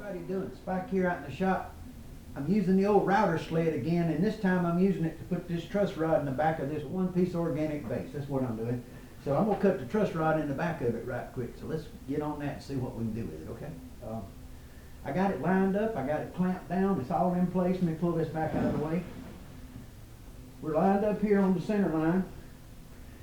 How you doing? It's back here out in the shop. I'm using the old router sled again, and this time I'm using it to put this truss rod in the back of this one-piece organic base. That's what I'm doing. So I'm gonna cut the truss rod in the back of it right quick. So let's get on that and see what we can do with it, okay? I got it lined up, I got it clamped down, it's all in place. Let me pull this back out of the way. We're lined up here on the center line.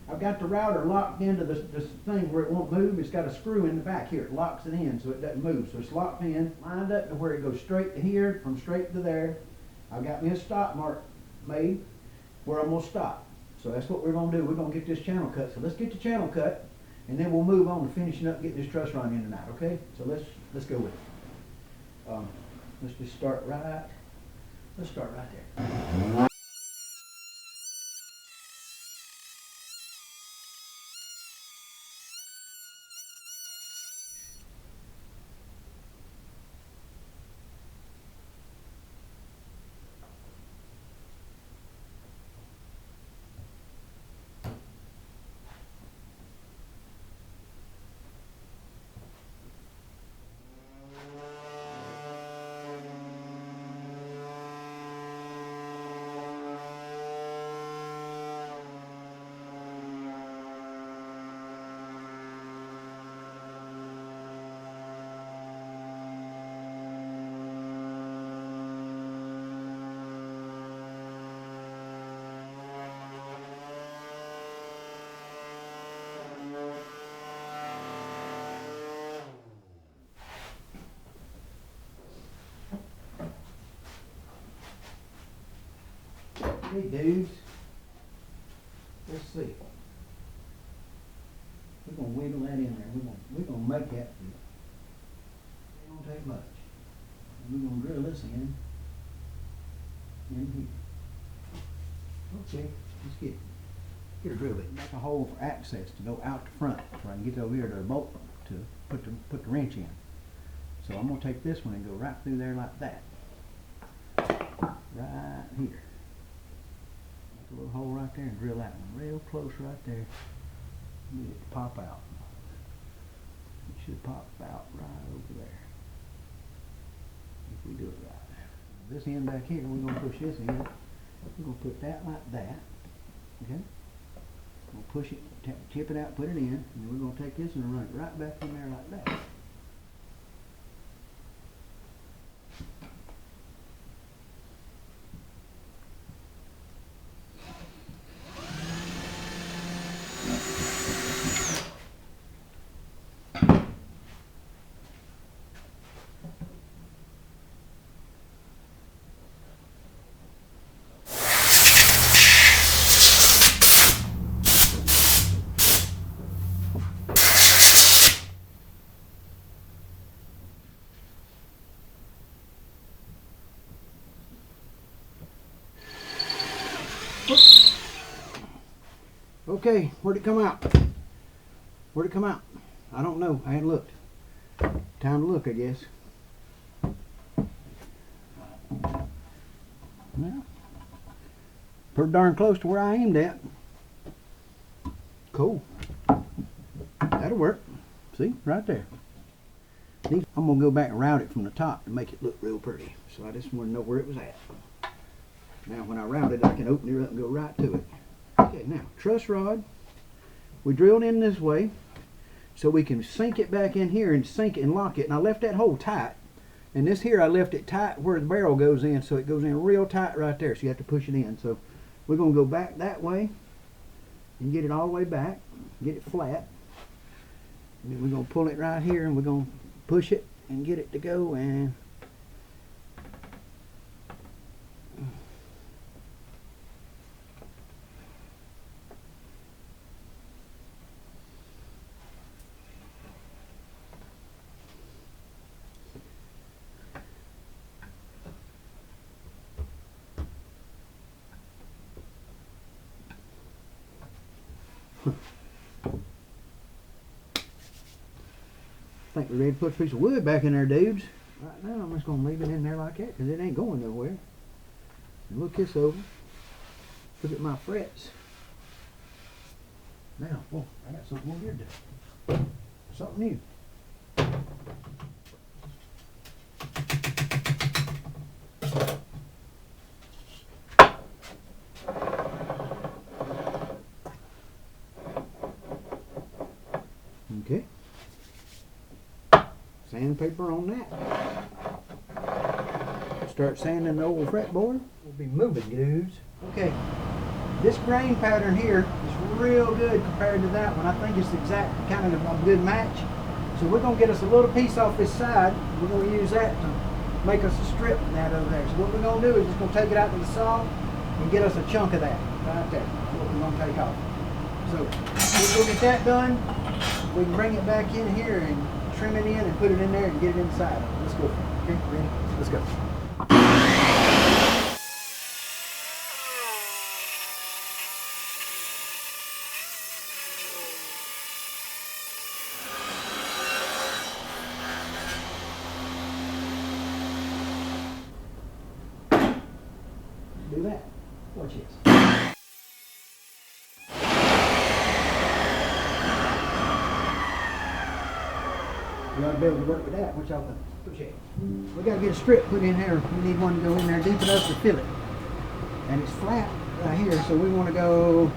I've got the router locked into this thing where it won't move. It's got a screw in the back here. It locks it in so it doesn't move. So it's locked in, lined up to where it goes straight to here, from straight to there. I've got me a stop mark made where I'm gonna stop. So that's what we're gonna do. We're gonna get this channel cut. So let's get the channel cut, and then we'll move on to finishing up getting this truss run in tonight, okay? So let's go with it. Let's just start right there. Hey dudes, let's see. We're gonna wiggle that in there. We're gonna make that fit. It won't take much. And we're gonna drill this in here. Okay, let's get a drill bit. Make a hole for access to go out the front, so I can get over here to the bolt to put the wrench in. So I'm gonna take this one and go right through there like that. Right here. A little hole right there and drill that one real close right there. Get it to pop out. It should pop out right over there if we do it right. This end back here, we're going to push this in. We're going to put that like that. Okay? We'll push it, tip it out, put it in, and then we're going to take this and run it right back in there like that. Okay, where'd it come out? Where'd it come out? I don't know. I hadn't looked. Time to look, I guess. Well, pretty darn close to where I aimed at. Cool. That'll work. See, right there. I'm gonna go back and route it from the top to make it look real pretty. So I just want to know where it was at. Now, when I route it, I can open it up and go right to it. Okay, now, truss rod, we drilled in this way so we can sink it back in here and sink it and lock it. And I left that hole tight. And this here, I left it tight where the barrel goes in, so it goes in real tight right there. So you have to push it in. So we're going to go back that way and get it all the way back, get it flat. And then we're going to pull it right here and we're going to push it and get it to go. And I think we're ready to put a piece of wood back in there, dudes. Right now, I'm just going to leave it in there like that because it ain't going nowhere. And look this over. Look at my frets. Now, oh, I got something over here to do. Something new. Sandpaper on that. Start sanding the old fretboard. We'll be moving, dudes. Okay, this grain pattern here is real good compared to that one. I think it's the exact kind of a good match. So we're going to get us a little piece off this side. We're going to use that to make us a strip from that over there. So what we're going to do is just going to take it out to the saw and get us a chunk of that right there. That's what we're going to take off. So we'll get that done. We can bring it back in here and trim it in and put it in there and get it inside. Let's go. Okay, ready? Let's go. Do that. Watch this. You ought to be able to work with that. What y'all think? Push it. We got to get a strip put in here. We need one to go in there deep enough to fill it. And it's flat right here, so we want to go,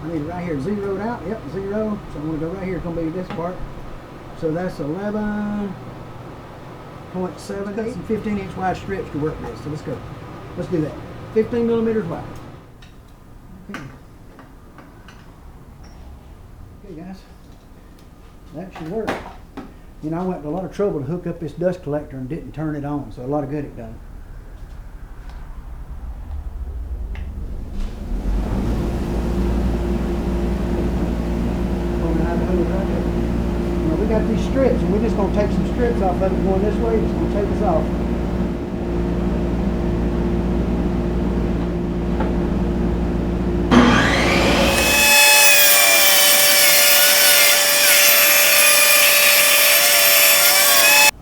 I need it right here zeroed out. Yep, 0. So I'm going to go right here. It's going to be this part. So that's 11.7. Got some 15-inch wide strips to work with. So let's go. Let's do that. 15 millimeters wide. Okay. Okay, guys. That should work. You know, I went to a lot of trouble to hook up this dust collector and didn't turn it on, so a lot of good it done. You know, we got these strips, and we're just going to take some strips off of it going this way. It's going to take us off.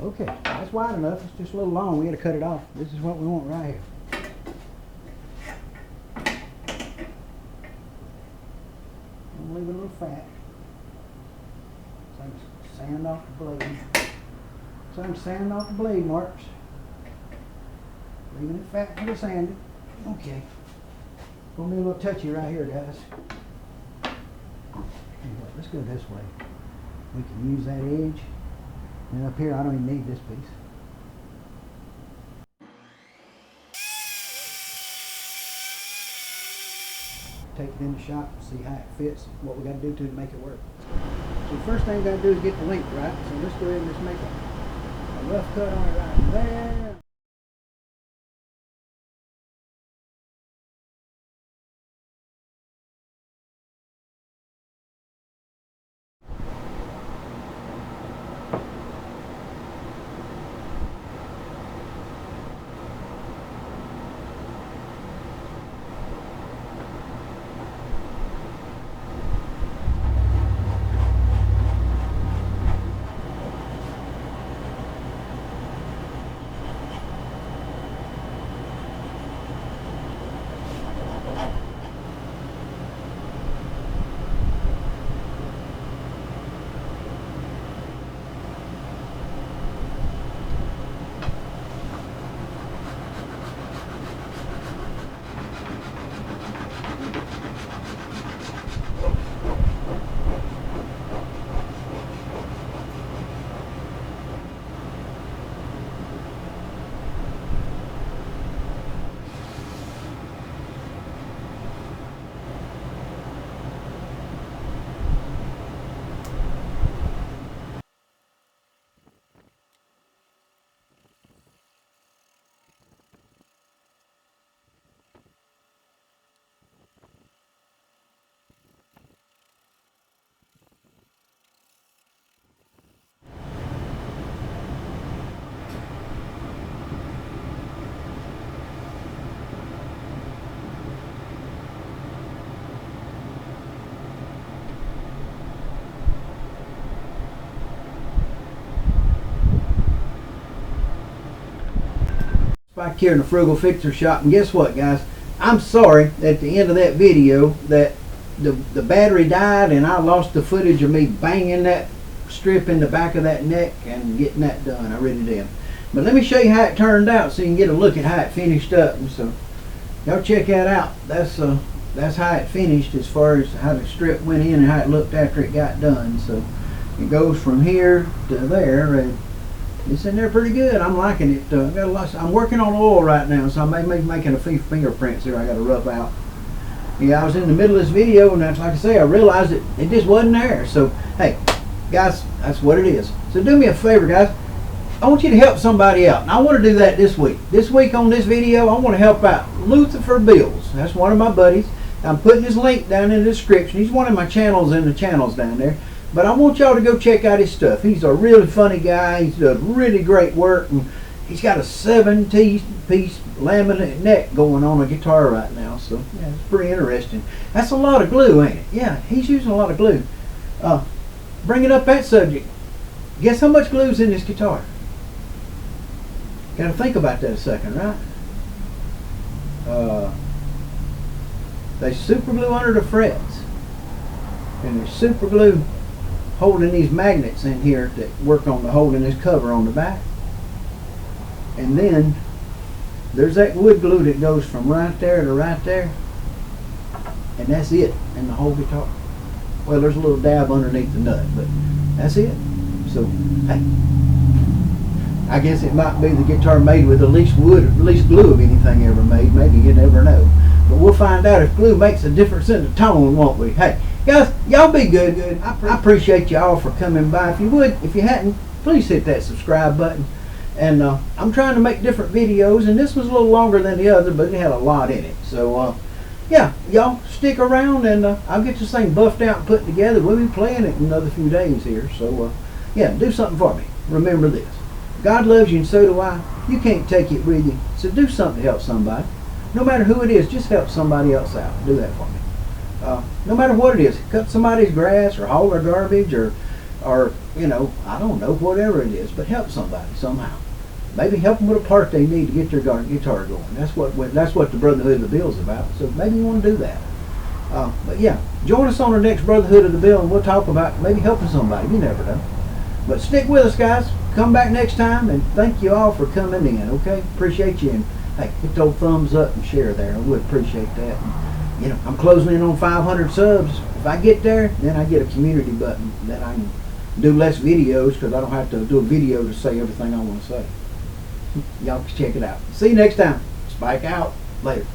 Okay, that's wide enough. It's just a little long. We got to cut it off. This is what we want right here. I'm leaving a little fat. So I can sand off the blade. So I can sand off the blade marks. Leaving it fat for the sanding. Okay. Gonna be a little touchy right here, guys. Anyway, let's go this way. We can use that edge. And up here, I don't even need this piece. Take it in the shop, see how it fits, what we got to do to make it work. So the first thing we got to do is get the length right. So let's go ahead and just make a rough cut on it right there. Back here in the Frugal Fixer shop, and guess what, guys? I'm sorry at the end of that video that the battery died and I lost the footage of me banging that strip in the back of that neck and getting that done. I really did. But let me show you how it turned out so you can get a look at how it finished up. And so y'all check that out. That's how it finished as far as how the strip went in and how it looked after it got done. So it goes from here to there, and It's in there pretty good. I'm liking it. Got a lot. I'm working on oil right now, so I may be making a few fingerprints here. I got to rub out. Yeah, I was in the middle of this video, and that's like I say, I realized it just wasn't there. So hey, guys, that's what it is. So do me a favor, guys. I want you to help somebody out, and I want to do that this week. This week on this video, I want to help out Luther Bills. That's one of my buddies. I'm putting his link down in the description. He's one of my channels in the channels down there. But I want y'all to go check out his stuff. He's a really funny guy. He's done really great work, and he's got a 7-piece laminate neck going on a guitar right now. So yeah, it's pretty interesting. That's a lot of glue, ain't it? Yeah, he's using a lot of glue. Bringing up that subject, guess how much glue's in this guitar? Got to think about that a second, right? They super glue under the frets, and there's super glue holding these magnets in here that work on holding this cover on the back. And then there's that wood glue that goes from right there to right there, and that's it in the whole guitar. Well, there's a little dab underneath the nut, but that's it. So hey, I guess it might be the guitar made with the least glue of anything ever made. Maybe, you never know. But we'll find out if glue makes a difference in the tone, won't we? Hey, guys, y'all be good. I appreciate y'all for coming by. If you hadn't, please hit that subscribe button. And I'm trying to make different videos, and this was a little longer than the other, but it had a lot in it. So yeah, y'all stick around, and I'll get this thing buffed out and put together. We'll be playing it in another few days here. So yeah, do something for me. Remember this: God loves you, and so do I. You can't take it with you, so do something to help somebody. No matter who it is, just help somebody else out. Do that for me. No matter what it is, cut somebody's grass or haul their garbage or you know, I don't know, whatever it is, but help somebody somehow. Maybe help them with a part they need to get their guitar going. That's what the Brotherhood of the Bill is about. So maybe you want to do that. But yeah, join us on our next Brotherhood of the Bill, and we'll talk about maybe helping somebody. You never know. But stick with us, guys. Come back next time, and thank you all for coming in. Okay, appreciate you. And hey, hit the old thumbs up and share there. I would appreciate that. And, you know, I'm closing in on 500 subs. If I get there, then I get a community button that I can do less videos, because I don't have to do a video to say everything I want to say. Y'all can check it out. See you next time. Spike out. Later.